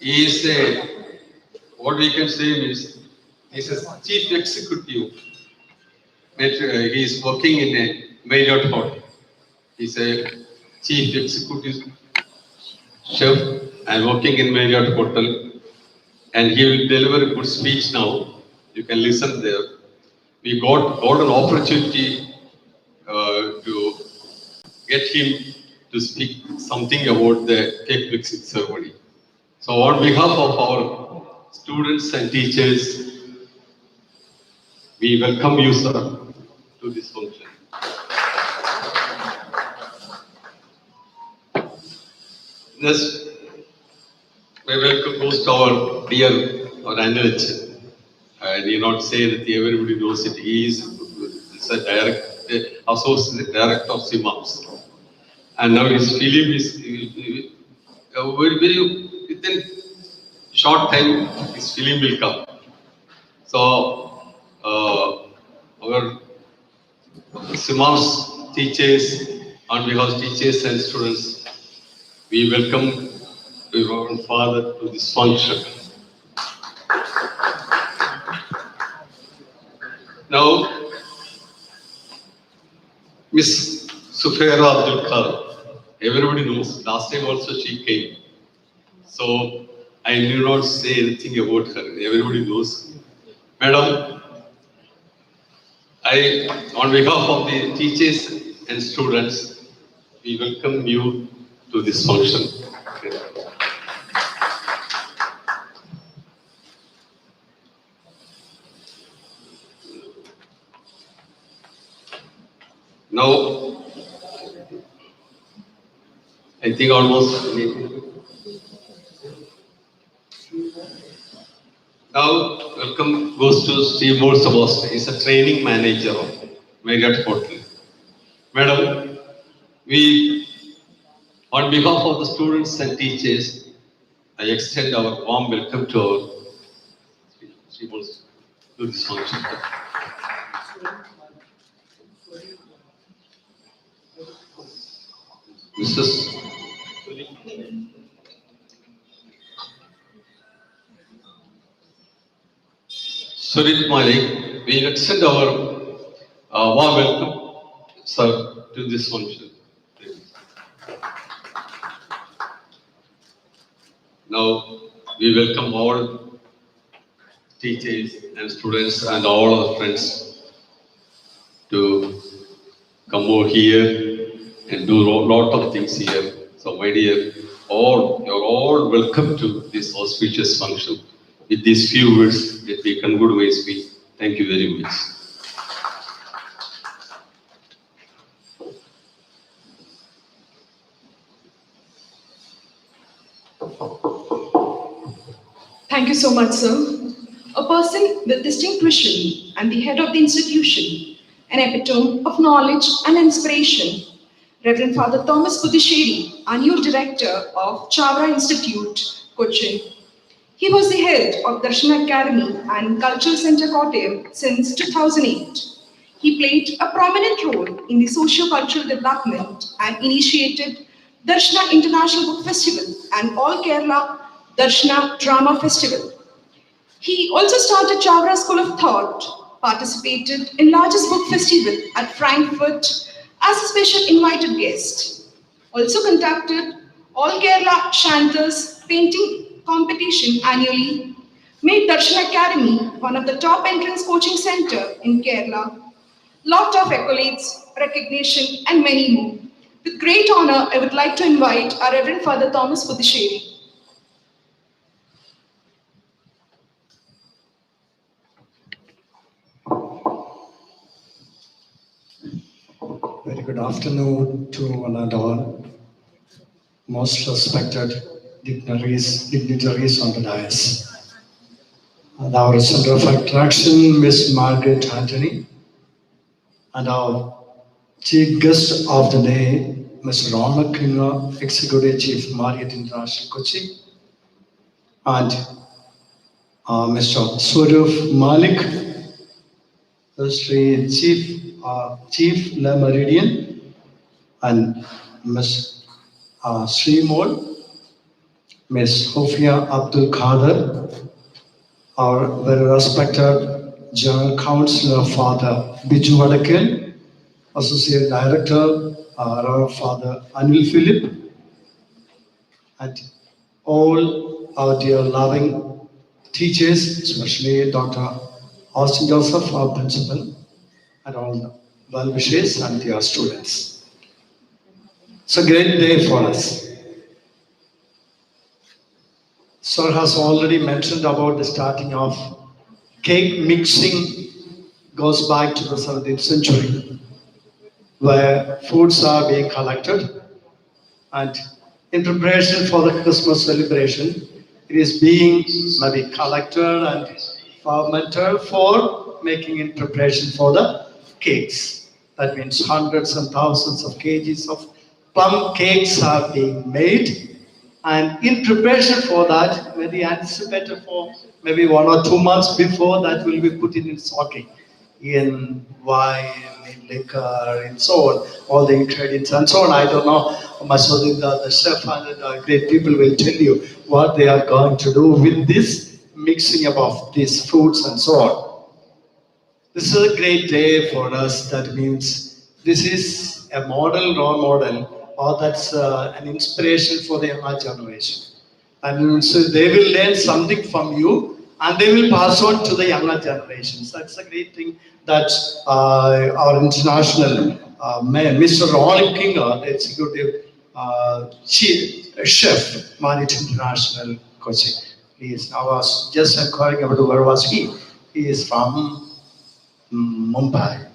He is what we can say is, he's a chief executive. He is working in a Marriott hotel. He's a chief executive chef and working in Marriott hotel. And he will deliver a good speech now. You can listen there. We got an opportunity to get him to speak something about the cake mixing ceremony. So on behalf of our students and teachers, we welcome you, sir, to this function. Next, we welcome goes to our dear Anuj. I need not say that everybody knows it. He is associate director of SIMAPS. And now his film is within short time his film will come. So our SIMAPS teachers, on behalf of teachers and students, we welcome our father to this function. Now, Miss Sufaira Abdul Khan, everybody knows, last time also she came. So I need not say anything about her, everybody knows. Madam, on behalf of the teachers and students, we welcome you to this function. Now, I think almost. Now, welcome goes to Steve Morsabos. He's a training manager of Marriott Hotel. Madam, on behalf of the students and teachers, I extend our warm welcome to our Steve Morsabos to this function. Mrs. Surit Malik, we extend our warm welcome, sir, to this function. Now, we welcome all teachers and students and all our friends to come over here and do a lot of things here. So my dear, you're all welcome to this auspicious function. With these few words that we conclude my speech. Thank you very much. Thank you so much, sir. A person with distinct vision and the head of the institution, an epitome of knowledge and inspiration, Reverend Father Thomas Puducherry, our new director of Chavara Institute, Kochi. He was the head of Darshana Academy and Cultural Center Kottayam since 2008. He played a prominent role in the socio-cultural development and initiated Darshana International Book Festival and All Kerala Darshana Drama Festival. He also started Chavara School of Thought, participated in largest book festival at Frankfurt as a special invited guest. Also conducted All Kerala Shantas painting competition annually, made Darshana Academy one of the top entrance coaching center in Kerala. Lot of accolades, recognition, and many more. With great honor, I would like to invite our Reverend Father Thomas Puducherry. Very good afternoon to one and all. Most respected dignitaries on the dais. And our center of attraction, Miss Margaret Anthony, and our chief guest of the day, Mr. Ronald Kinga, Executive Chief, Marriott International Kochi, and Mr. Swarup Malik, Sri Chief Le Meridian, and Ms. Sri Mol, Miss Hofia Abdul Kader, our very respected General Councillor Father Biju Vadakil, Associate Director Reverend Father Anil Philip, and all our dear loving teachers, especially Dr. Austin Joseph, our principal, and all the well wishes and dear students. It's a great day for us. Sir has already mentioned about the starting of cake mixing goes back to the 17th century, where foods are being collected and in preparation for the Christmas celebration, it is being maybe collected and fermented for making in preparation for the cakes. That means hundreds and thousands of kgs of plum cakes are being made. And in preparation for that, very anticipated for maybe 1 or 2 months before that will be put in stocking in wine, in liquor, and so on, all the ingredients and so on. I don't know. Masudi, the chef and the great people will tell you what they are going to do with this mixing up of these foods and so on. This is a great day for us. That means this is a model, role model, or that's an inspiration for the younger generation. And so they will learn something from you and they will pass on to the younger generations. That's a great thing that our international man, Mr. Ronald Kinger, the executive chef, Manit International Kochi. He is, I was just inquiring about where was he. He is from Mumbai.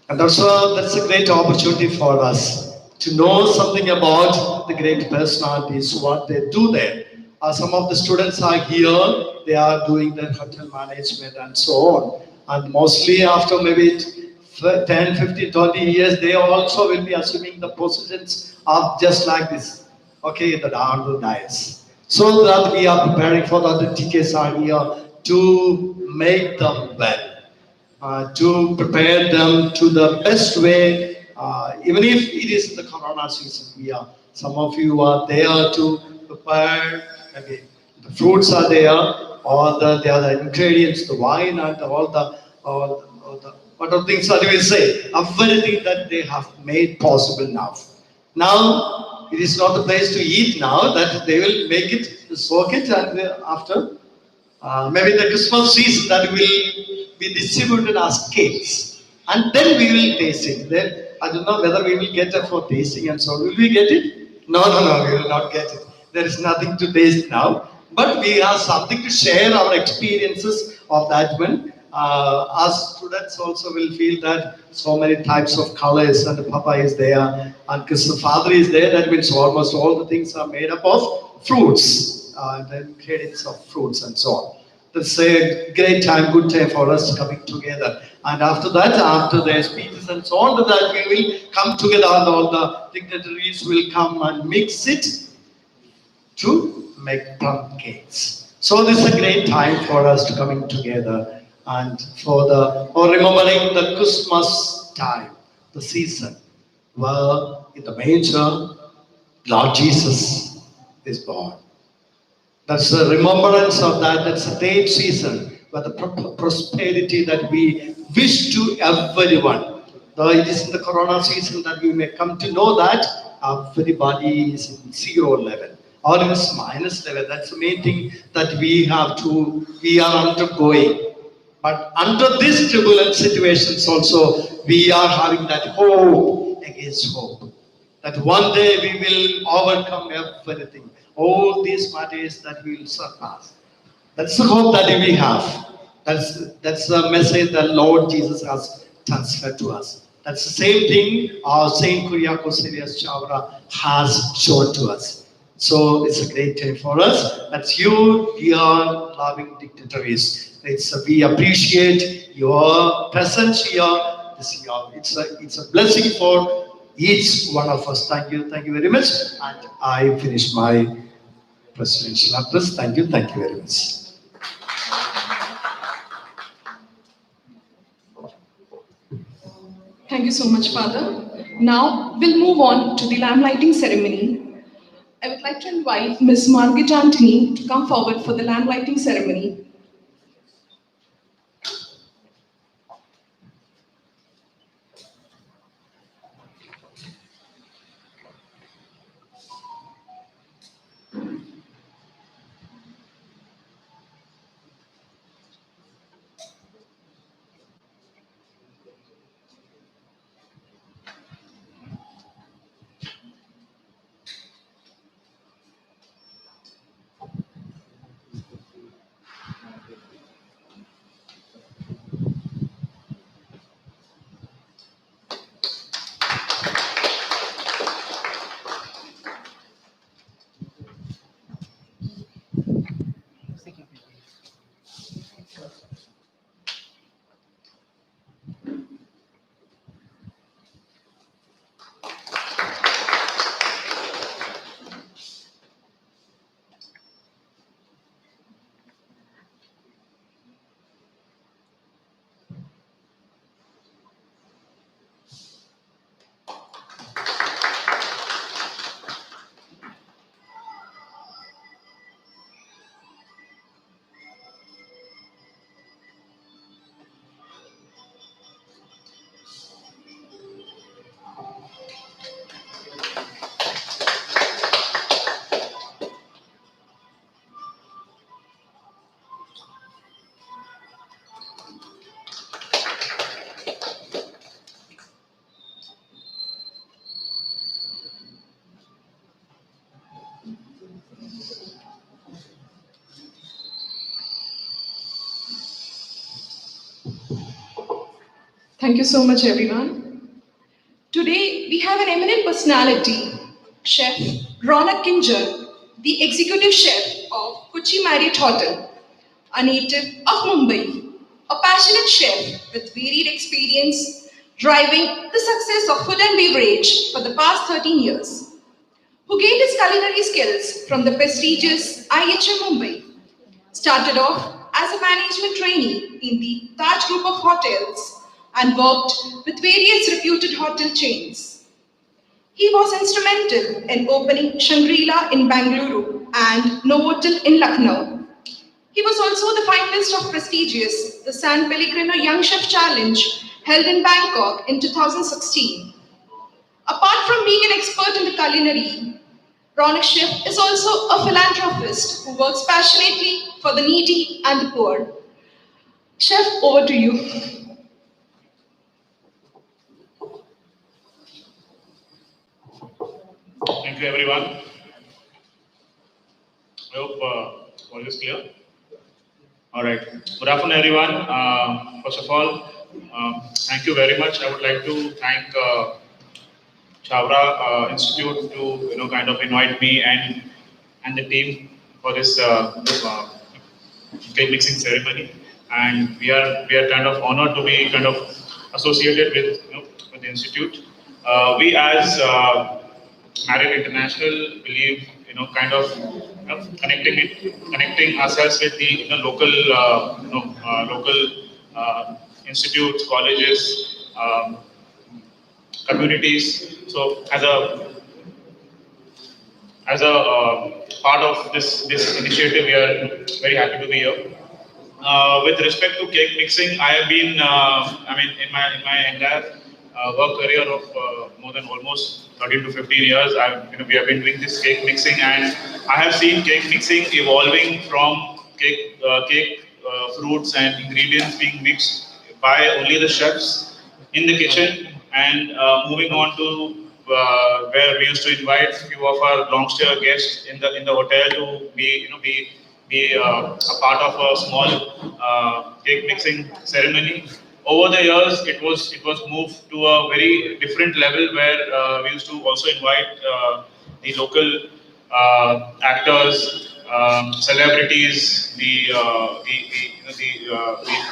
And that's a great opportunity for us to know something about the great personalities, what they do there. Some of the students are here, they are doing their hotel management and so on. And mostly after maybe 10, 15, 20 years, they also will be assuming the positions of just like this. Okay, the down the dice. So that we are preparing for that the teachers are here to make them well. To prepare them to the best way, even if it is the corona season. Some of you are there to prepare, maybe the fruits are there, or the other ingredients, the wine and all the what are things that we say, everything that they have made possible now. Now, it is not the place to eat now, that they will make it, soak it, and after maybe the Christmas season that will be distributed as cakes. And then we will taste it. Then I don't know whether we will get it for tasting and so on. Will we get it? No, we will not get it. There is nothing to taste now. But we have something to share our experiences of that one. As students also will feel that so many types of colors and the Papa is there and Krishna Father is there. That means almost all the things are made up of fruits, the ingredients of fruits and so on. That's a great time, good time for us coming together. And after that, after their speeches and so on, that we will come together and all the dignitaries will come and mix it to make plum cakes. So this is a great time for us to coming together and for remembering the Christmas time, the season, where in the manger, Lord Jesus is born. That's a remembrance of that. That's a date season, but the prosperity that we wish to everyone. Though it is in the corona season that we may come to know that everybody is in zero level or in minus level. That's the main thing that we are undergoing. But under these turbulent situations also, we are having that hope against hope. That one day we will overcome everything. All these matters that we will surpass. That's the hope that we have. That's the message that Lord Jesus has transferred to us. That's the same thing our Saint Kuriakos Chavara has shown to us. So it's a great day for us. That's you, dear loving dignitaries. We appreciate your presence here this year. It's a blessing for each one of us. Thank you very much. And I finish my presidential address. Thank you very much. Thank you so much, Father. Now we'll move on to the lamp lighting ceremony. I would like to invite Ms. Margaret Antony to come forward for the lamp lighting ceremony. Thank you so much, everyone. Today, we have an eminent personality, Chef Ronak Kinjal, the executive chef of Kochi Marriott Hotel, a native of Mumbai, a passionate chef with varied experience driving the success of food and beverage for the past 13 years, who gained his culinary skills from the prestigious IHM Mumbai, started off as a management trainee in the Taj Group of Hotels and worked with various reputed hotel chains. He was instrumental in opening Shangri-La in Bangalore and Novotel in Lucknow. He was also the finalist of prestigious the San Pellegrino Young Chef Challenge held in Bangkok in 2016. Apart from being an expert in the culinary, Ronak Chef is also a philanthropist who works passionately for the needy and the poor. Chef, over to you. Thank you, everyone. I hope all is clear. All right. Good afternoon, everyone. First of all, thank you very much. I would like to thank Chavara Institute to kind of invite me and the team for this cake mixing ceremony. And we are kind of honored to be kind of associated with with the institute. We as Marriott International believe kind of connecting ourselves with the local institutes, colleges, communities. So as a part of this initiative, we are very happy to be here. With respect to cake mixing, I have been, in my entire work career of more than almost 13 to 15 years, we have been doing this cake mixing, and I have seen cake mixing evolving from cake fruits and ingredients being mixed by only the chefs in the kitchen, and moving on to where we used to invite a few of our long stay guests in the hotel to be a part of a small cake mixing ceremony. Over the years, it was moved to a very different level where we used to also invite the local actors, celebrities, the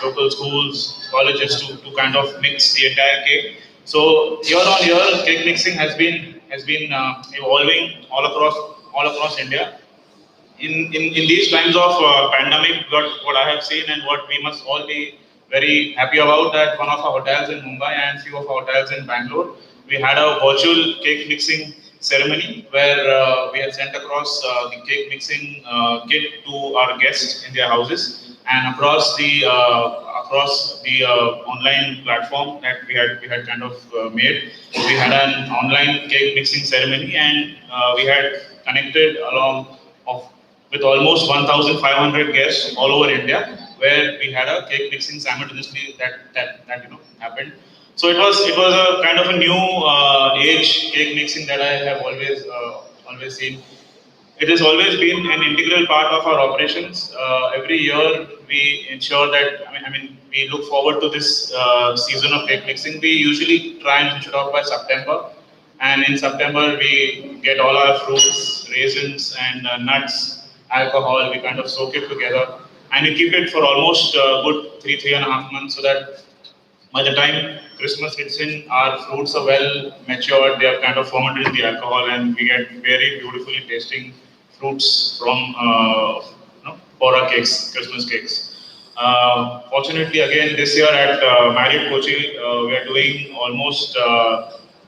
local schools, colleges to kind of mix the entire cake. So year on year, cake mixing has been evolving all across India. In these times of pandemic, what I have seen and what we must all be very happy about, that one of our hotels in Mumbai and few of our hotels in Bangalore, we had a virtual cake mixing ceremony where we had sent across the cake mixing kit to our guests in their houses, and across the online platform that we had kind of made. We had an online cake mixing ceremony, and we had connected along of with almost 1,500 guests all over India, where we had a cake mixing simultaneously that happened. So it was a kind of a new age cake mixing that I have always seen. It has always been an integral part of our operations. Every year we ensure that, I mean, we look forward to this season of cake mixing. We usually try and finish it off by September. And in September, we get all our fruits, raisins, and nuts, alcohol. We kind of soak it together, and we keep it for almost good 3.5 months, so that by the time Christmas hits in, our fruits are well matured. They have kind of fermented in the alcohol, and we get very beautifully tasting fruits from for our cakes, Christmas cakes. Fortunately, again this year at Marriott Kochi, we are doing almost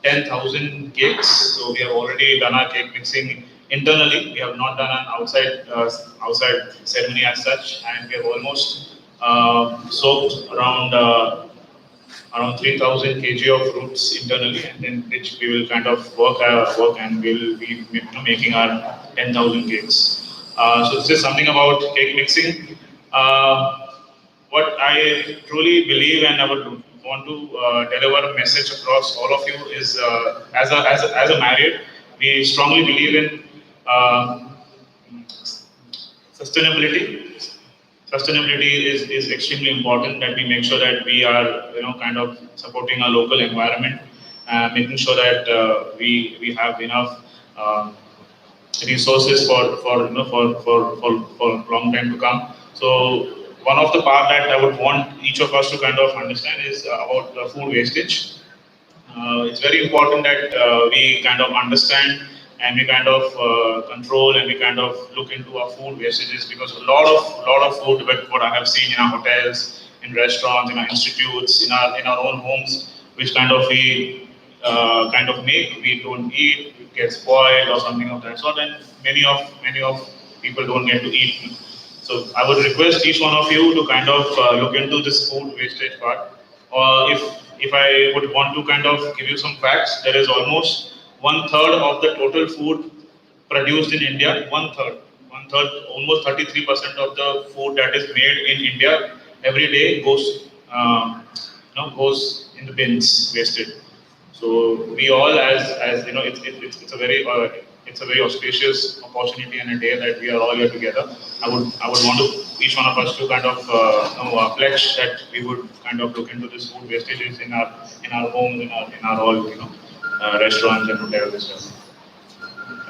10,000 cakes. So we have already done our cake mixing internally. We have not done an outside ceremony as such, and we have almost soaked around 3,000 kg of fruits internally, and then which we will kind of work and we will be making our 10,000 cakes. So this is something about cake mixing. What I truly believe, and I would want to deliver a message across all of you is, as a married, we strongly believe in sustainability. Sustainability is extremely important, that we make sure that we are kind of supporting our local environment, making sure that we have enough resources for long time to come. So one of the part that I would want each of us to kind of understand is about food wastage. It's very important that we kind of understand, and we kind of control, and we kind of look into our food wastages, because a lot of food, but what I have seen in our hotels, in restaurants, in our institutes, in our own homes, which kind of we kind of make, we don't eat, it gets spoiled or something of that sort, and many of people don't get to eat. So I would request each one of you to kind of look into this food wastage part. Or if I would want to kind of give you some facts, there is almost one third of the total food produced in India. One third, almost 33% of the food that is made in India every day goes in the bins, wasted. So we all, as it's a very auspicious opportunity and a day that we are all here together. I would want to each one of us to kind of pledge that we would kind of look into this food wastages in our homes, in our all restaurants and hotels as well.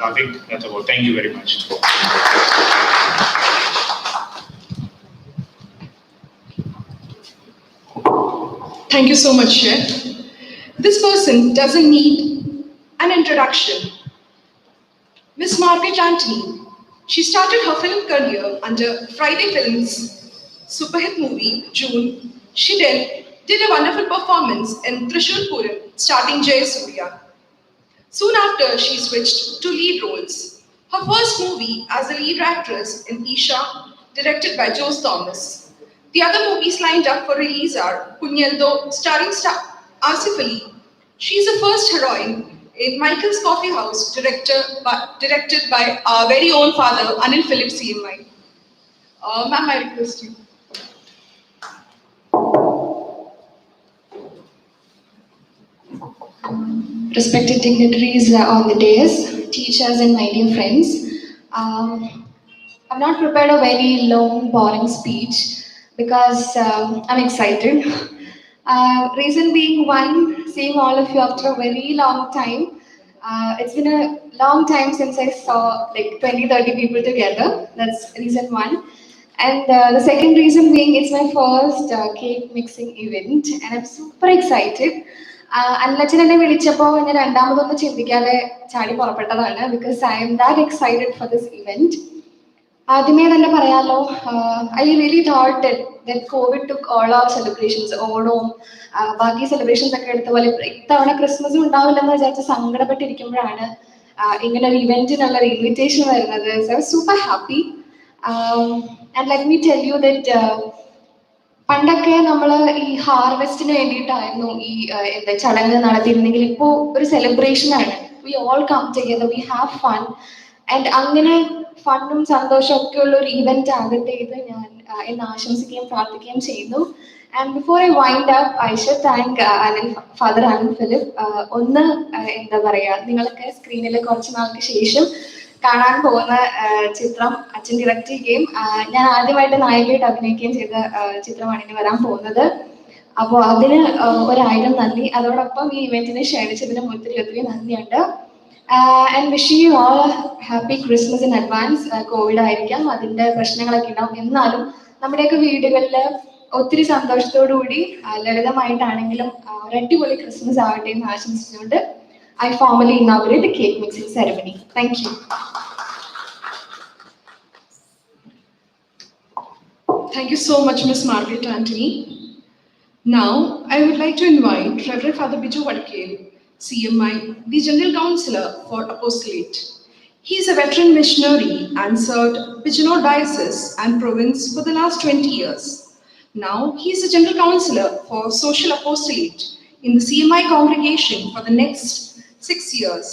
I think that's about. Thank you very much. Thank you so much, Chef. This person doesn't need an introduction. Miss Margaret Anthony. She started her film career under Friday Films' super hit movie, June. She then did a wonderful performance in Trishul Puram, starting Jayasuriya. Soon after, she switched to lead roles. Her first movie as a lead actress in Isha, directed by Jose Thomas. The other movies lined up for release are Punyaldo, starring Asif Ali. She's the first heroine in Michael's Coffee House, directed by our very own father, Anil Philip CMI. Ma'am, I request you. Respected dignitaries on the dais, teachers and my dear friends. I've not prepared a very long, boring speech because I'm excited. Reason being one, seeing all of you after a very long time. It's been a long time since I saw like 20, 30 people together. That's reason one. And the second reason being, it's my first cake mixing event, and I'm super excited. അല്ലച്ചൻ എന്നെ വിളിച്ചപ്പോൾ ഞാൻ രണ്ടാമതൊന്നും ചിന്തിക്കാതെ ചാടി പുറപ്പെട്ടതാണ് because I'm that excited for this event. ആദ്യമേ തന്നെ പറയാലോ, I really thought that Covid took all our celebrations, ഓണവും ബാക്കി സെലിബ്രേഷൻസ് ഒക്കെ എടുത്ത പോലെ ഇത്തവണ ക്രിസ്മസും ഉണ്ടാവില്ലെന്ന് വിചാരിച്ച് സങ്കടപ്പെട്ടിരിക്കുമ്പോഴാണ് ഇങ്ങനെ ഒരു ഇവന്റിനുള്ള ഒരു ഇൻവിറ്റേഷൻ വരുന്നത്. So I was super happy. And let me tell you that പണ്ടൊക്കെ നമ്മൾ ഈ ഹാർവെസ്റ്റിന് വേണ്ടിയിട്ടായിരുന്നു ഈ എന്താ ചടങ്ങ് നടത്തിയിരുന്നെങ്കിൽ ഇപ്പോൾ ഒരു സെലിബ്രേഷൻ ആണ്. We all come together, we have fun. And അങ്ങനെ ഫണ്ണും സന്തോഷവും ഒക്കെ ഉള്ള ഒരു ഇവന്റ് ആകട്ടെ ഇത് ഞാൻ എന്ന് ആശംസിക്കുകയും പ്രാർത്ഥിക്കുകയും ചെയ്യുന്നു. And before I wind up I should thank father and Philip. ഒന്ന് എന്താ പറയുക, നിങ്ങളൊക്കെ സ്ക്രീനിൽ കുറച്ച് നാൾക്ക് ശേഷം കാണാൻ പോകുന്ന ചിത്രം അച്ഛൻ ഡയറക്റ്റ് ചെയ്യുകയും ഞാൻ ആദ്യമായിട്ട് നായികയായിട്ട് അഭിനയിക്കുകയും ചെയ്ത ചിത്രമാണ് ഇനി വരാൻ പോകുന്നത്. അപ്പോൾ അതിന് 1000 നന്ദി. അതോടൊപ്പം ഈ ഇവന്റിനെ ക്ഷണിച്ചതിനും ഒത്തിരി ഒത്തിരി നന്ദിയുണ്ട്. And wish you all happy Christmas in advance. Covid ആയിരിക്കാം, അതിന്റെ പ്രശ്നങ്ങളൊക്കെ ഉണ്ടാവും, എന്നാലും നമ്മുടെയൊക്കെ വീടുകളിൽ ഒത്തിരി സന്തോഷത്തോടു കൂടി ലളിതമായിട്ടാണെങ്കിലും ഒരു അടിപൊളി ക്രിസ്മസ് ആവട്ടെ എന്ന് ആശംസിച്ചുകൊണ്ട് I formally inaugurate the cake mixing ceremony. Thank you. Thank you so much, Ms. Margaret Anthony. Now, I would like to invite Reverend Father Biju Vadkale, CMI, the General Counselor for Apostolate. He is a veteran missionary and served Bijanore Diocese and Province for the last 20 years. Now, he is a General Counselor for Social Apostolate in the CMI congregation for the next 6 years.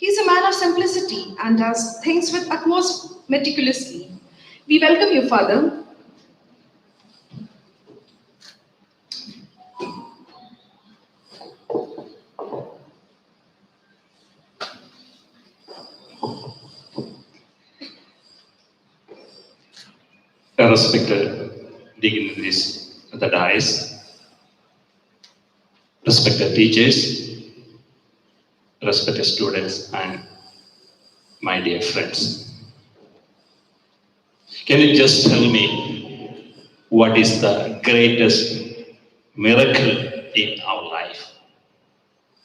He is a man of simplicity and does things with utmost meticulously. We welcome you, Father. Respected dignitaries at the dais, respected teachers, respected students, and my dear friends. Can you just tell me what is the greatest miracle in our life?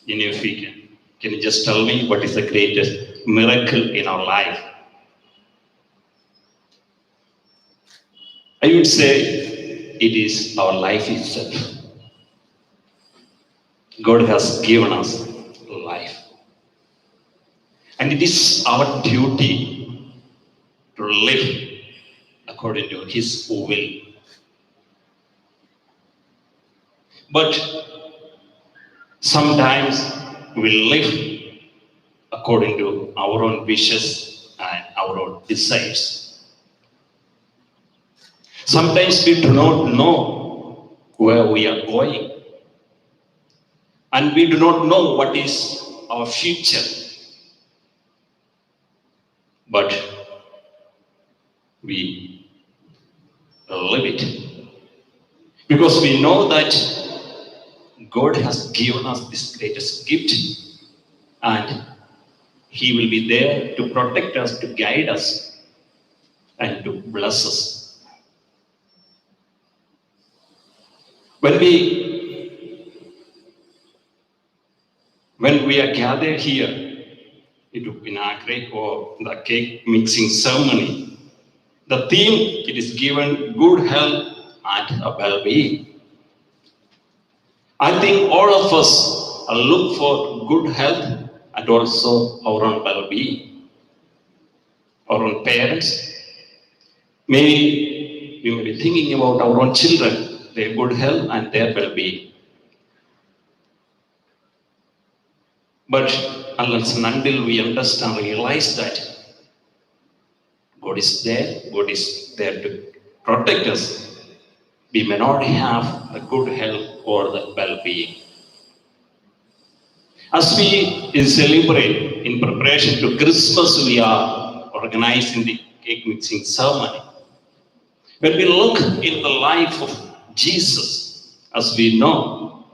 In your figure, can you just tell me what is the greatest miracle in our life? I would say it is our life itself. God has given us life. And it is our duty to live according to His will. But sometimes we live according to our own wishes and our own desires. Sometimes we do not know where we are going, and we do not know what is our future. But we live it because we know that God has given us this greatest gift, and He will be there to protect us, to guide us, and to bless us. When we are gathered here to inaugurate or the cake mixing ceremony, the theme it is given good health and well-being. I think all of us look for good health and also our own well-being. Our own parents, maybe we may be thinking about our own children, their good health and their well-being. But unless and until we understand, realize that God is there to protect us, we may not have the good health or the well-being. As we celebrate in preparation to Christmas, we are organizing the cake mixing ceremony. When we look in the life of Jesus, as we know,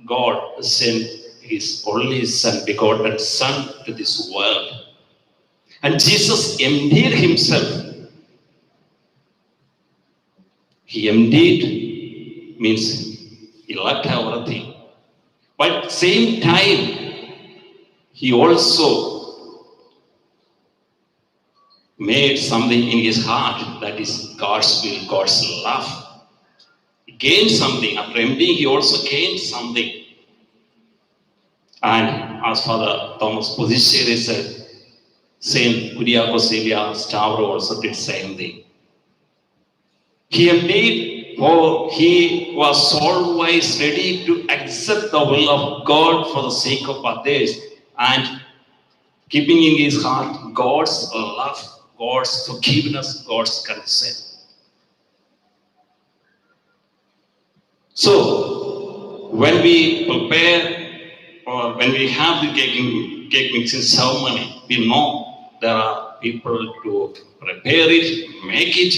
God sent His only Son, begotten Son, to this world. And Jesus emptied Himself. He emptied means He left everything. But at the same time, He also made something in His heart, that is God's will, God's love. He gained something. After emptying, He also gained something. And as Father Thomas Pudisheri said, Saint Kuriakos Stavro also did same thing. He indeed, he was always ready to accept the will of God for the sake of others and keeping in his heart God's love, God's forgiveness, God's consent. So, when we prepare or when we have the cake mixing ceremony, we know there are people to prepare it, make it,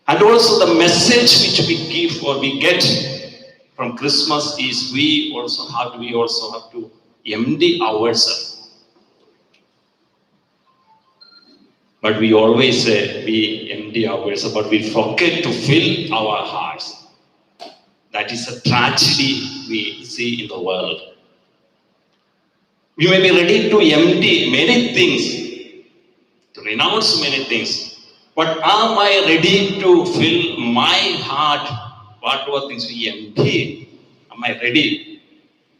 and also the message which we give or we get from Christmas is we also have to empty ourselves. But we always say we empty ourselves, but we forget to fill our hearts. That is a tragedy we see in the world. We may be ready to empty many things, to renounce many things, but am I ready to fill my heart? Whatever things we empty, am I ready?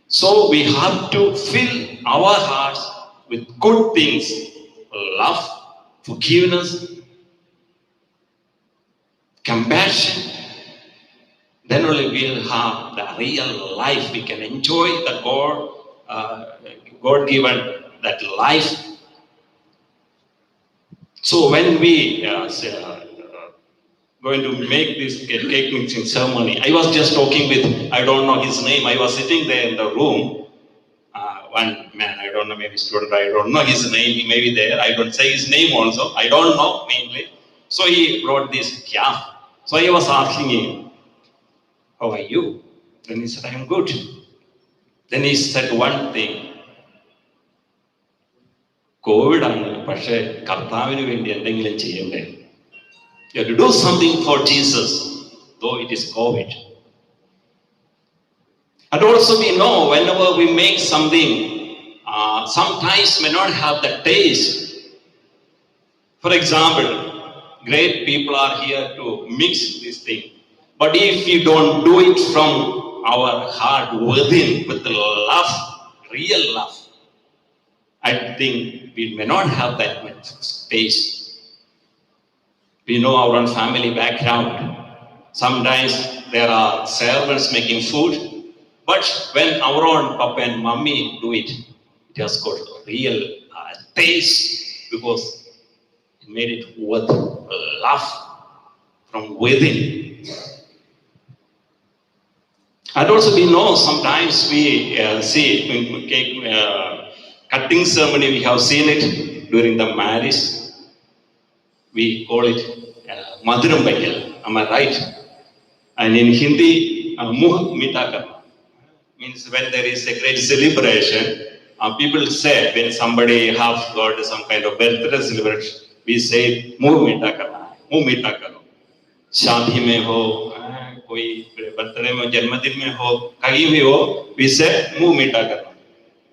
So we have to fill our hearts with good things, love, forgiveness, compassion. Then only we'll have the real life. We can enjoy the God-given that life. So when we going to make this cake mixing ceremony, I was just talking with, I don't know his name. I was sitting there in the room. One man, I don't know, maybe student, I don't know his name. He may be there. I don't say his name also. I don't know mainly. So he brought this, yeah. So I was asking him, how are you? Then he said, I am good. Then he said one thing. COVID ആണ് പക്ഷേ കർത്താവിന് വേണ്ടി എന്തെങ്കിലും ചെയ്യണ്ടേ? You have to do something for Jesus, though it is COVID. And also we know whenever we make something, sometimes may not have the taste. For example, great people are here to mix this thing. But if we don't do it from our heart within, with the love, real love, I think we may not have that much taste. We know our own family background. Sometimes there are servants making food, but when our own papa and mummy do it, it has got real taste because it made it with love from within. And also we know sometimes we see cake cutting ceremony, we have seen it during the marriage. We call it Madhuram Baikal. Am I right? And in Hindi, Muh Mitakar means when there is a great celebration, people say when somebody has got some kind of birthday celebration, we say Muh Mitakar, Muh Mitakar. शादी में हो, कोई birthday में, जन्मदिन में हो, कहीं भी हो, we say मुंह मीठा करो.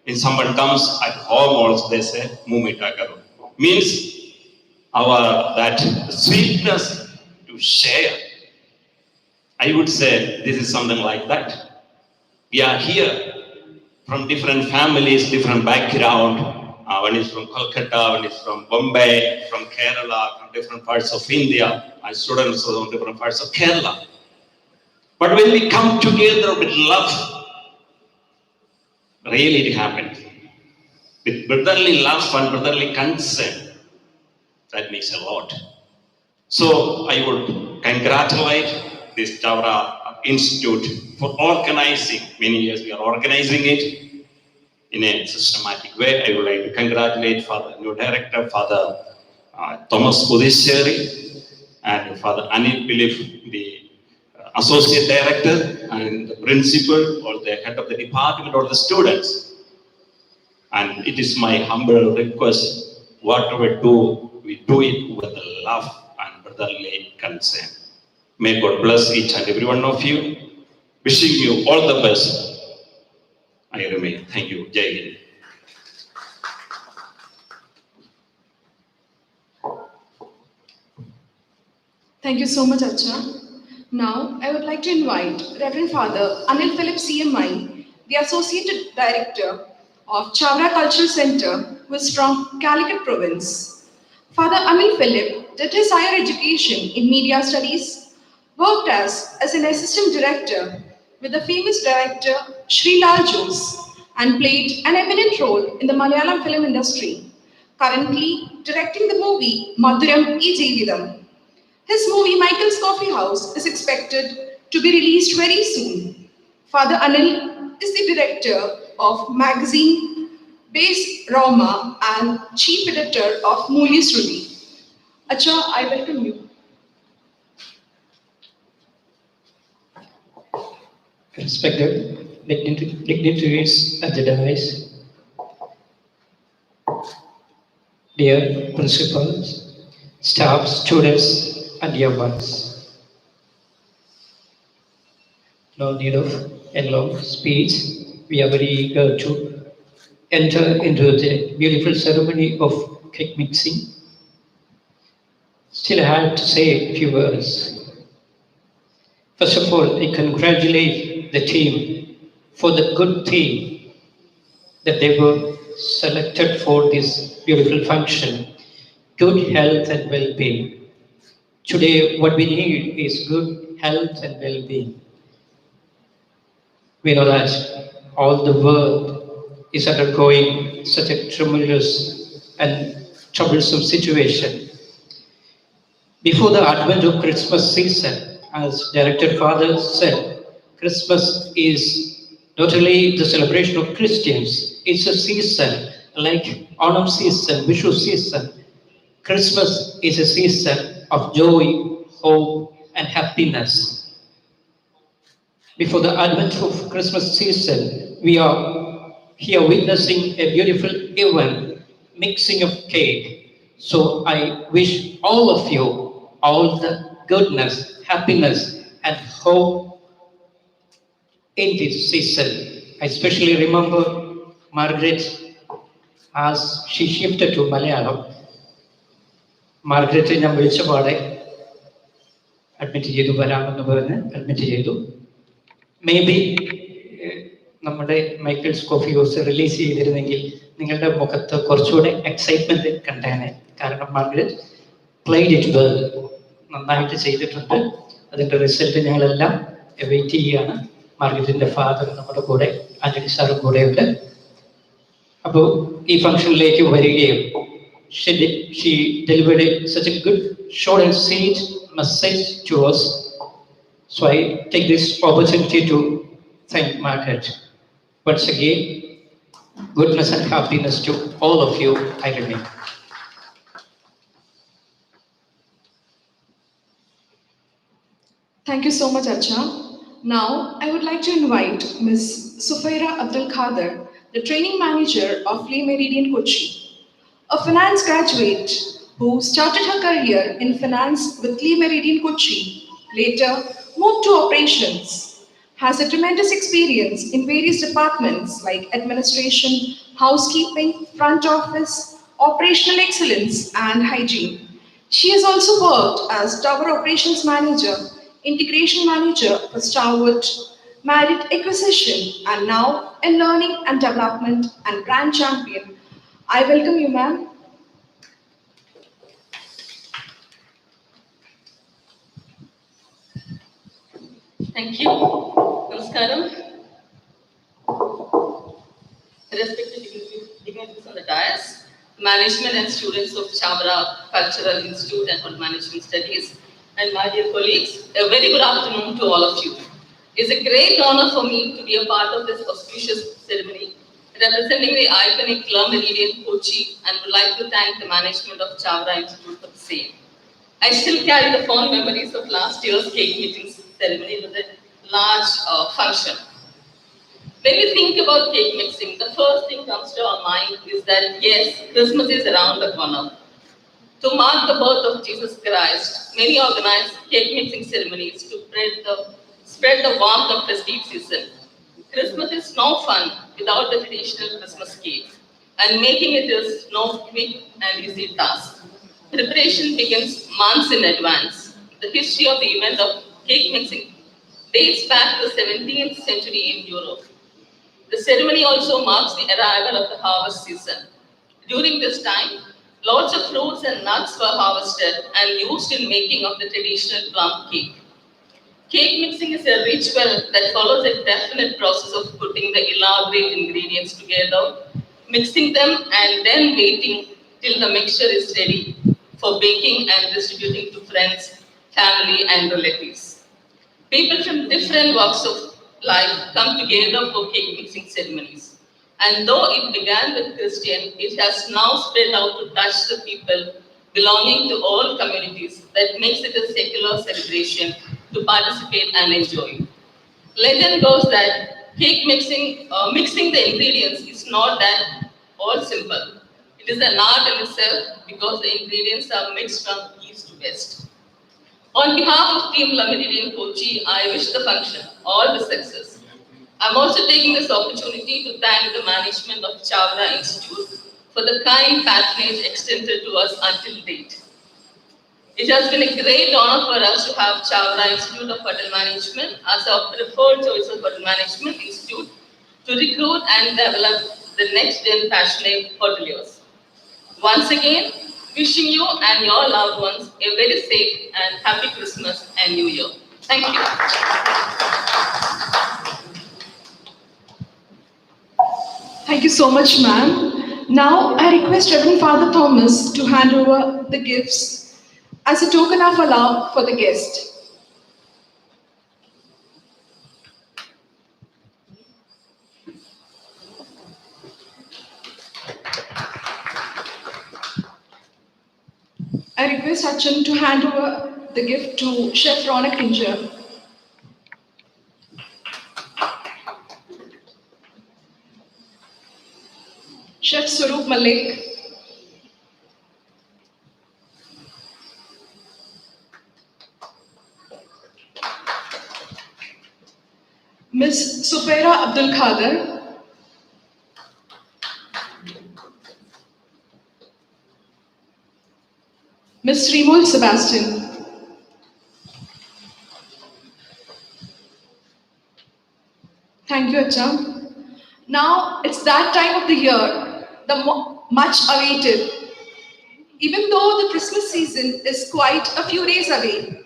When someone comes at home also they say मुंह मीठा करो. Means our that sweetness to share. I would say this is something like that. We are here from different families, different background. One is from Kolkata, one is from Bombay, from Kerala, from different parts of India. My students are from different parts of Kerala. But when we come together with love, really it happens. With brotherly love and brotherly concern, that makes a lot. So I would congratulate this Chavara Institute for organizing. Many years we are organizing it in a systematic way. I would like to congratulate Father, new director, Father Thomas Pudisheri, and Father Anil Philip, the associate director, and the principal, or the head of the department, or the students. And it is my humble request, whatever we do it with love and brotherly concern. May God bless each and every one of you. Wishing you all the best. I remain. Thank you. Jai Hind. Thank you so much, Acha. Now, I would like to invite Reverend Father Anil Philip CMI, the Associate Director of Chavara Cultural Center, who is from Calicut Province. Father Anil Philip did his higher education in media studies, worked as an assistant director with the famous director Sri Lal Jose, and played an eminent role in the Malayalam film industry, currently directing the movie Madhuram E Jeevitham. His movie Michael's Coffee House is expected to be released very soon. Father Anil is the director of magazine Base Roma and chief editor of Mooli Sruti. Acha, I welcome you. Respected dignitaries at the dais, dear principals, staff, students, and dear ones. No need of a long speech. We are very eager to enter into the beautiful ceremony of cake mixing. Still, I have to say a few words. First of all, I congratulate the team for the good theme that they were selected for this beautiful function, good health and well-being. Today, what we need is good health and well-being. We know that all the world is undergoing such a tremendous and troublesome situation. Before the advent of Christmas season, as Director Father said, Christmas is not only the celebration of Christians, it's a season like Onam season, Vishu season. Christmas is a season of joy, hope, and happiness. Before the advent of Christmas season, we are here witnessing a beautiful event, mixing of cake. So I wish all of you all the goodness, happiness, and hope in this season. I especially remember Margaret as she shifted to Malayalam. Margaret ഞാൻ വിളിച്ച പാടെ admit ചെയ്തു, വരാമെന്ന് പറഞ്ഞ് admit ചെയ്തു. May be നമ്മുടെ Michael's coffee house release ചെയ്തിരുന്നെങ്കിൽ നിങ്ങളുടെ മുഖത്ത് കുറച്ചുകൂടെ എക്സൈറ്റ്മെന്റ് കണ്ടേനെ. കാരണം മാർഗ്രറ്റ് പ്ലേഡ് ഇറ്റ് വെൽ, നന്നായിട്ട് ചെയ്തിട്ടുണ്ട്. അതിൻ്റെ റിസൾട്ട് ഞങ്ങളെല്ലാം വെയിറ്റ് ചെയ്യുകയാണ്. മാർഗ്രറ്റിൻ്റെ ഫാദർ നമ്മുടെ കൂടെ, ആന്റണി സാറും കൂടെയുണ്ട്. അപ്പോൾ ഈ ഫംഗ്ഷനിലേക്ക് വരികയും she delivered such a good, short and sweet message to us. So I take this opportunity to thank Margaret. Once again, goodness and happiness to all of you. I remain. Thank you so much, Acha. Now, I would like to invite Ms. Sufaira Abdul Khader, the training manager of Le Meridian Kochi, a finance graduate who started her career in finance with Le Meridian Kochi, later moved to operations, has a tremendous experience in various departments like administration, housekeeping, front office, operational excellence, and hygiene. She has also worked as tower operations manager, integration manager for Starwood, Merit Acquisition, and now in learning and development and brand champion. I welcome you, ma'am. Thank you. Namaskaram. Respected dignitaries on the dais, management and students of Chavara Cultural Institute and for Management Studies, and my dear colleagues, a very good afternoon to all of you. It's a great honor for me to be a part of this auspicious ceremony, representing the iconic Le Meridian Kochi, and would like to thank the management of Chavara Institute for the same. I still carry the fond memories of last year's cake meeting ceremony with a large function. When we think about cake mixing, the first thing comes to our mind is that yes, Christmas is around the corner. To mark the birth of Jesus Christ, many organize cake mixing ceremonies to spread the warmth of festive season. Christmas is no fun without the traditional Christmas cake, and making it is no quick and easy task. Preparation begins months in advance. The history of the event of cake mixing dates back to the 17th century in Europe. The ceremony also marks the arrival of the harvest season. During this time, lots of fruits and nuts were harvested and used in making of the traditional plum cake. Cake mixing is a ritual that follows a definite process of putting the elaborate ingredients together, mixing them, and then waiting till the mixture is ready for baking and distributing to friends, family, and relatives. People from different walks of life come together for cake mixing ceremonies. And though it began with Christian, it has now spread out to touch the people belonging to all communities that makes it a secular celebration to participate and enjoy. Legend goes that cake mixing the ingredients is not that all simple. It is an art in itself because the ingredients are mixed from east to west. On behalf of Team Limited in Kochi, I wish the function all the success. I'm also taking this opportunity to thank the management of Chavara Institute for the kind patronage extended to us until date. It has been a great honor for us to have Chavara Institute of Hotel Management as our preferred choice of hotel management institute to recruit and develop the next gen passionate hoteliers. Once again, wishing you and your loved ones a very safe and happy Christmas and New Year. Thank you. Thank you so much, ma'am. Now, I request Reverend Father Thomas to hand over the gifts as a token of our love for the guest. I request Achan to hand over the gift to Chef Ronak Kinja. Chef Surup Malik, Miss Sufaira Abdul Khader, Miss Srimol Sebastian. Thank you, Acha. Now it's that time of the year, the much awaited. Even though the Christmas season is quite a few days away,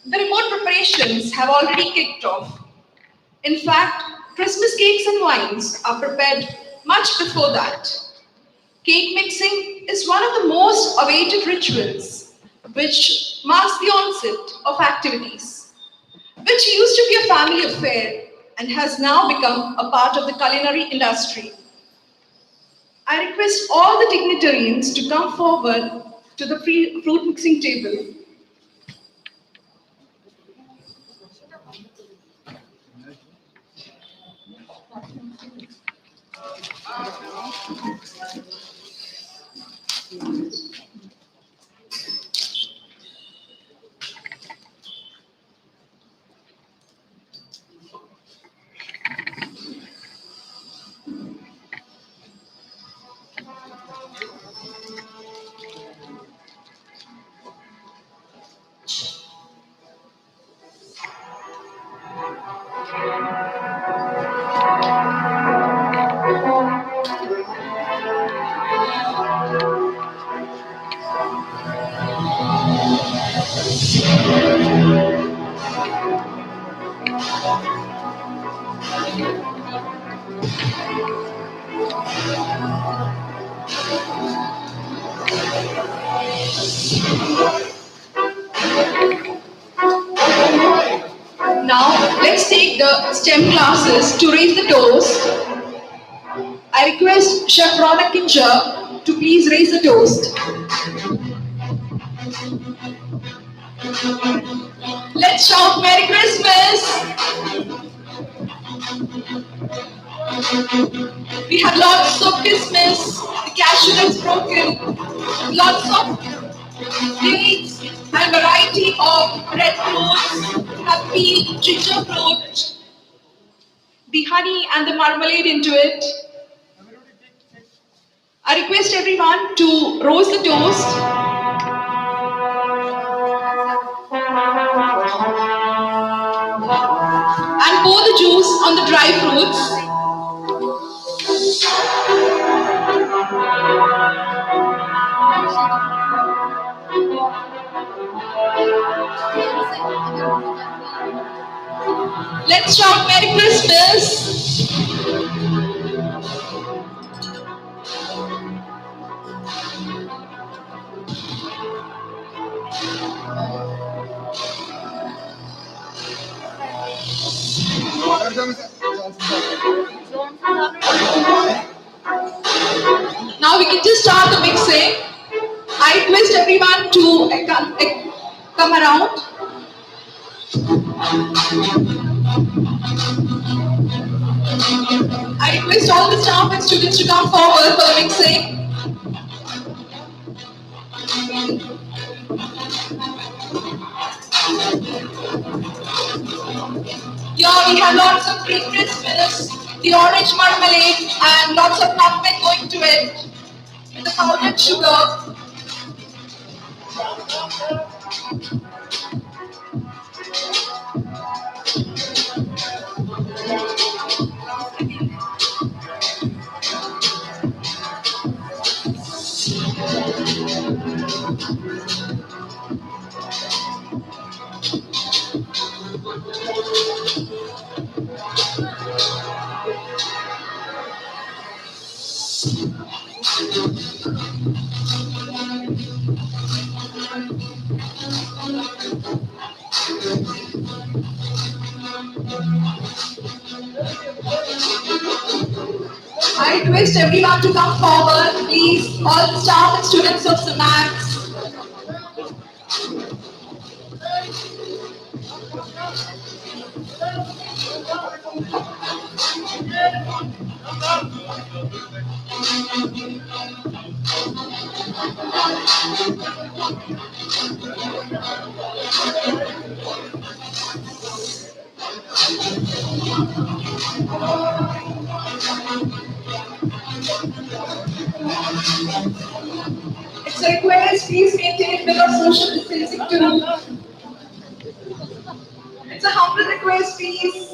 the remote preparations have already kicked off. In fact, Christmas cakes and wines are prepared much before that. Cake mixing is one of the most awaited rituals, which marks the onset of activities, which used to be a family affair and has now become a part of the culinary industry. I request all the dignitarians to come forward to the fruit mixing table. Now, let's take the STEM classes to raise the toast. I request Chef Ronak Kinja to please raise the toast. Let's shout Merry Christmas! We had lots of Christmas, the cashew nuts broken, lots of dates and variety of red fruits, happy ginger fruit, the honey and the marmalade into it. I request everyone to roast the toast. And pour the juice on the dry fruits. Let's shout Merry Christmas. Now we can just start the mixing. I request everyone to come around. I request all the staff and students to come forward for the mixing. Here we have lots of green Christmas, the orange marmalade, and lots of nutmeg going to it, with the powdered sugar. I request everyone to come forward, please, all the staff and students of SMAX. It's a request, please maintain a bit of social distancing too. It's a humble request, please.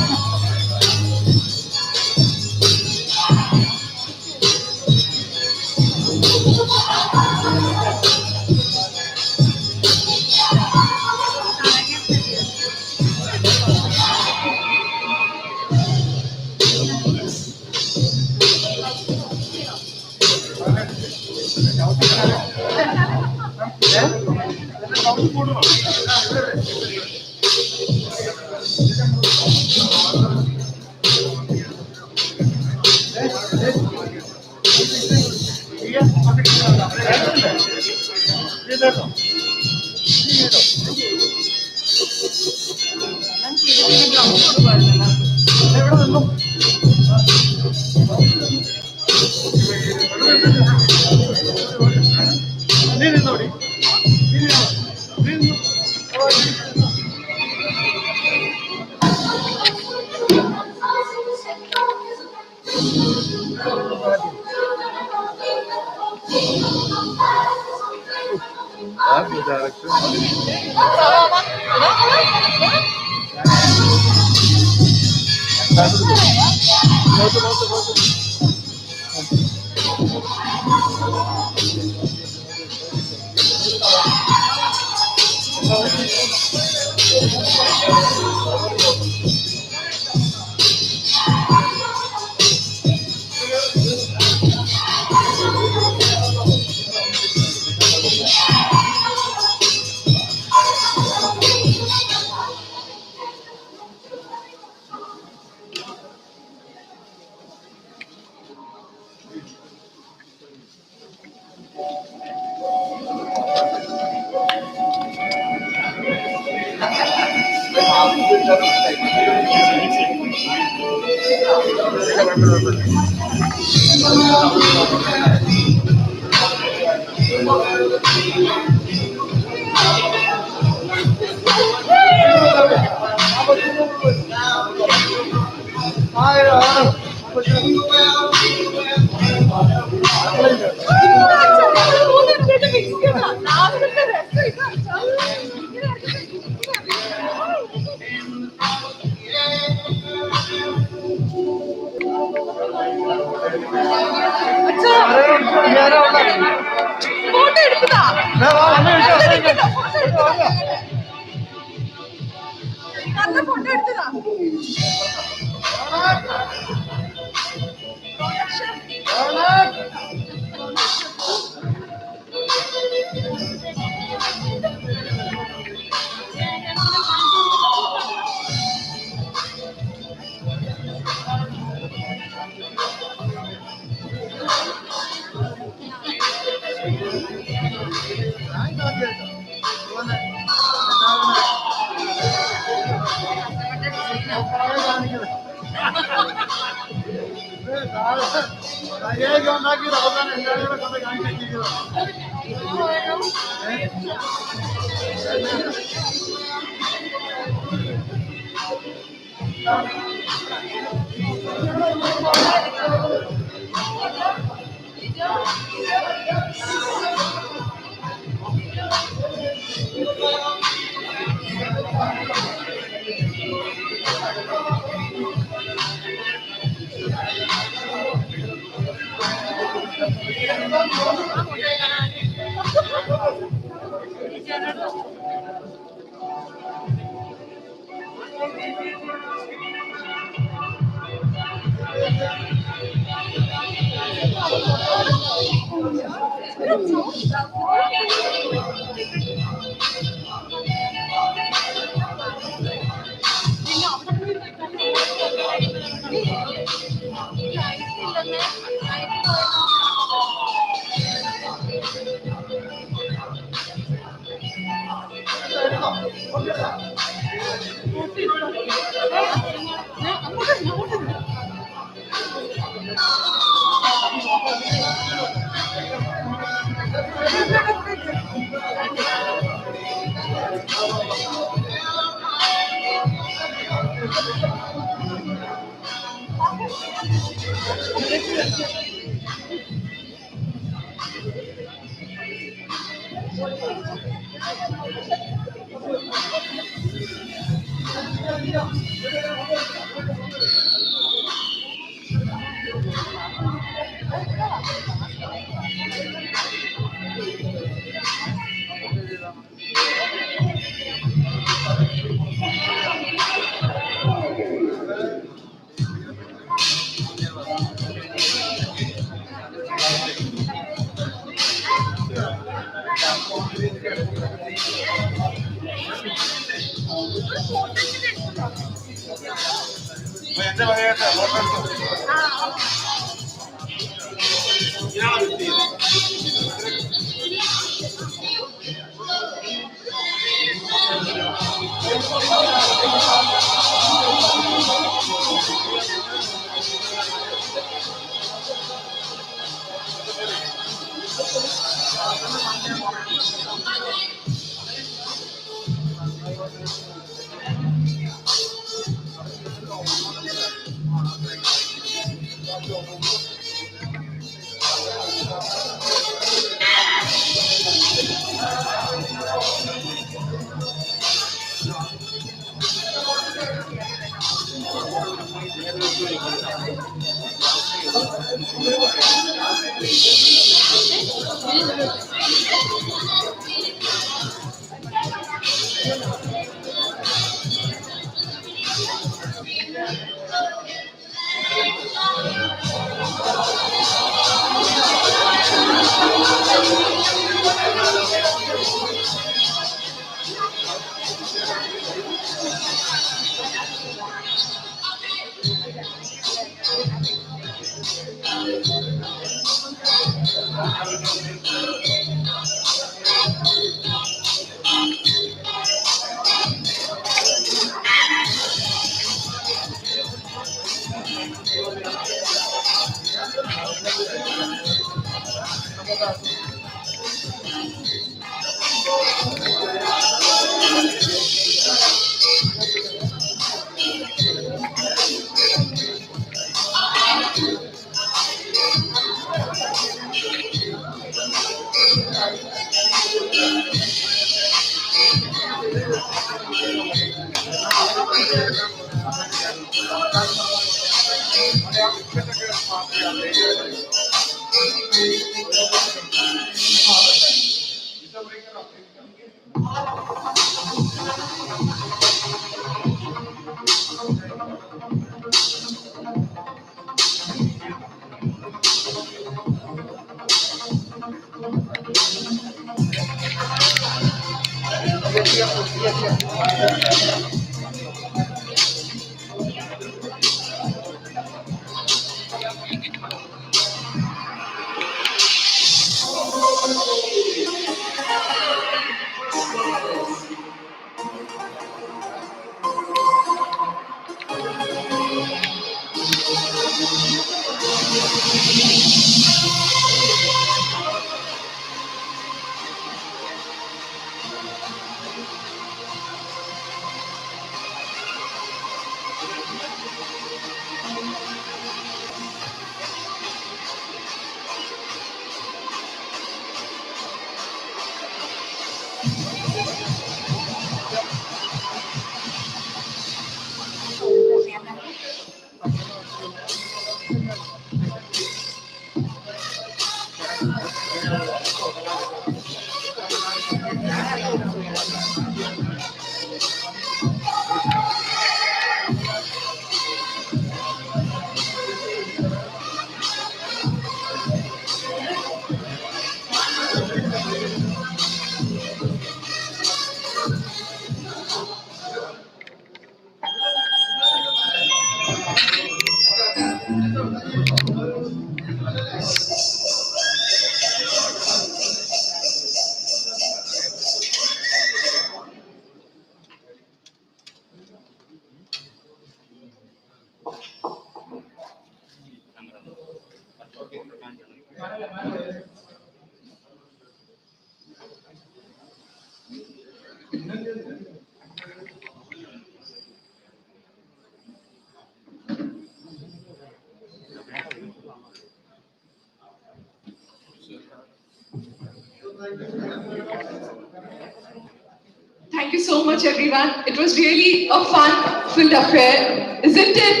Thank you so much, everyone. It was really a fun-filled affair, isn't it?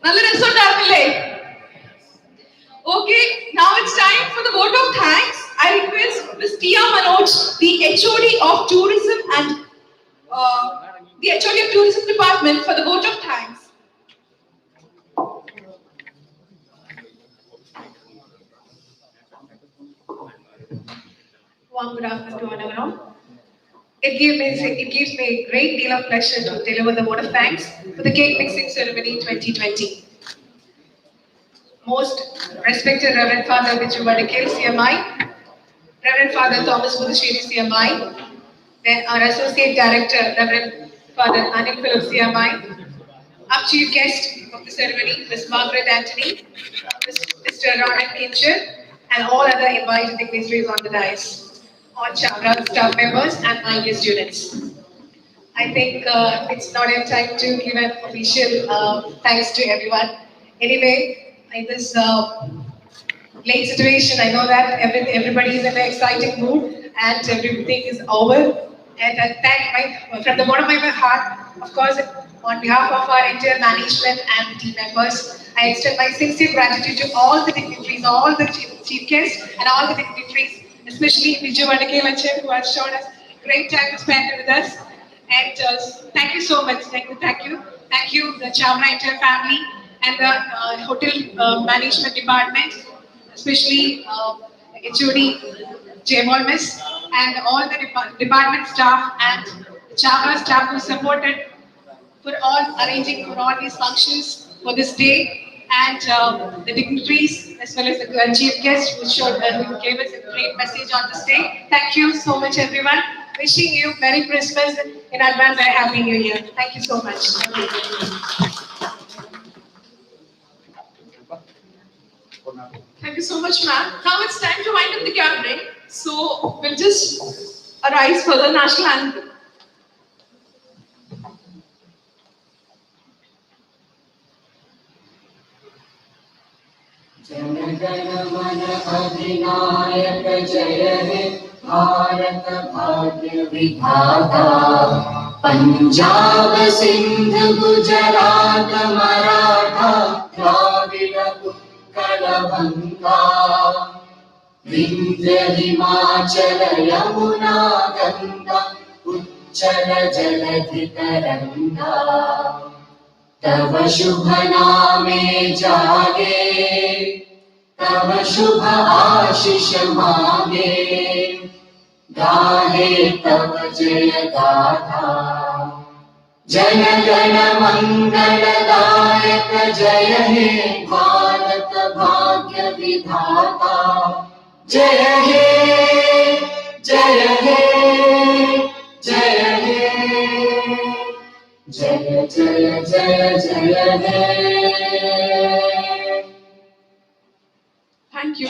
നല്ല രസമുണ്ടായിരുന്നില്ലേ? Okay, now it's time for the vote of thanks. I request Ms. Tia Manoj, the HOD of Tourism and the HOD of Tourism Department, for the vote of thanks. Warm good afternoon to everyone. It gives me a great deal of pleasure to deliver the vote of thanks for the cake mixing ceremony 2020. Most respected Reverend Father Viju Vadikil, CMI, Reverend Father Thomas Mudashiri, CMI, then our Associate Director, Reverend Father Anil Philip, CMI, our Chief Guest of the ceremony, Ms. Margaret Anthony, Mr. Ronan Kincher, and all other invited dignitaries on the dais, all Chavara staff members, and my dear students. I think it's not yet time to give an official thanks to everyone. Anyway, in this late situation, I know that everybody is in an exciting mood and everything is over. And I thank from the bottom of my heart, of course, on behalf of our entire management and team members, I extend my sincere gratitude to all the dignitaries, all the chief guests, and all the dignitaries, especially Viju Vadakelache, who has shown us great time to spend with us. And thank you so much. Thank you. Thank you, the Chavara entire family and the hotel management department, especially HOD, Jaymal Miss, and all the department staff and the Chavara staff who supported for all arranging for all these functions for this day, and the dignitaries as well as the chief guests who gave us a great message on this day. Thank you so much, everyone. Wishing you Merry Christmas in advance and Happy New Year. Thank you so much. Thank you so much, ma'am. Now it's time to wind up the gathering. So we'll just arise for the national anthem. Jana Gana Mana अधिनायक जय हे भारत भाग्य विधाता पंजाब सिंध गुजरात मराठा द्राविड उत्कल गंगा विंध्य हिमाचल यमुना गंगा उच्चल जलधि तरंगा तव शुभ नामे जागे तव शुभ आशीष मांगे गाहे तव जय गाथा जन गण मंगल दायक जय हे भारत भाग्य विधाता जय हे जय हे जय हे जय जय जय जय हे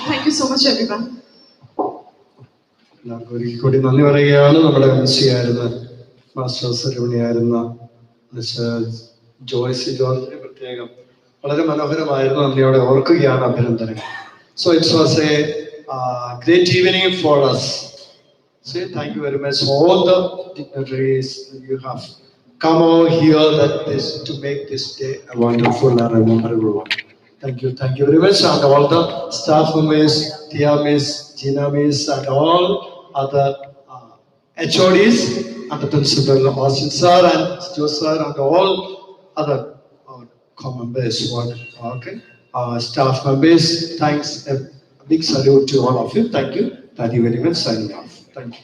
Thank you so much, everyone. എല്ലാവർക്കും ഒരിക്കൽ കൂടി നന്ദി പറയുകയാണ്. നമ്മുടെ MC ആയിരുന്ന മാസ്റ്റർ സെറിമണി ആയിരുന്ന മിസ്റ്റർ ജോയ്സ് ജോർജിനെ പ്രത്യേകം വളരെ മനോഹരമായിരുന്നു, നന്ദിയോടെ ഓർക്കുകയാണ് അഭിനന്ദനങ്ങൾ. So it was a great evening for us. So thank you very much all the dignitaries you have come over here to make this day a wonderful and memorable one. Thank you very much, and all the staff members, Tia Miss, Gina Miss, and all other HODs, and the principal, Austin sir, and Joe sir, and all other members, staff members. Thanks, a big salute to all of you. Thank you very much. Signing off. Thank you.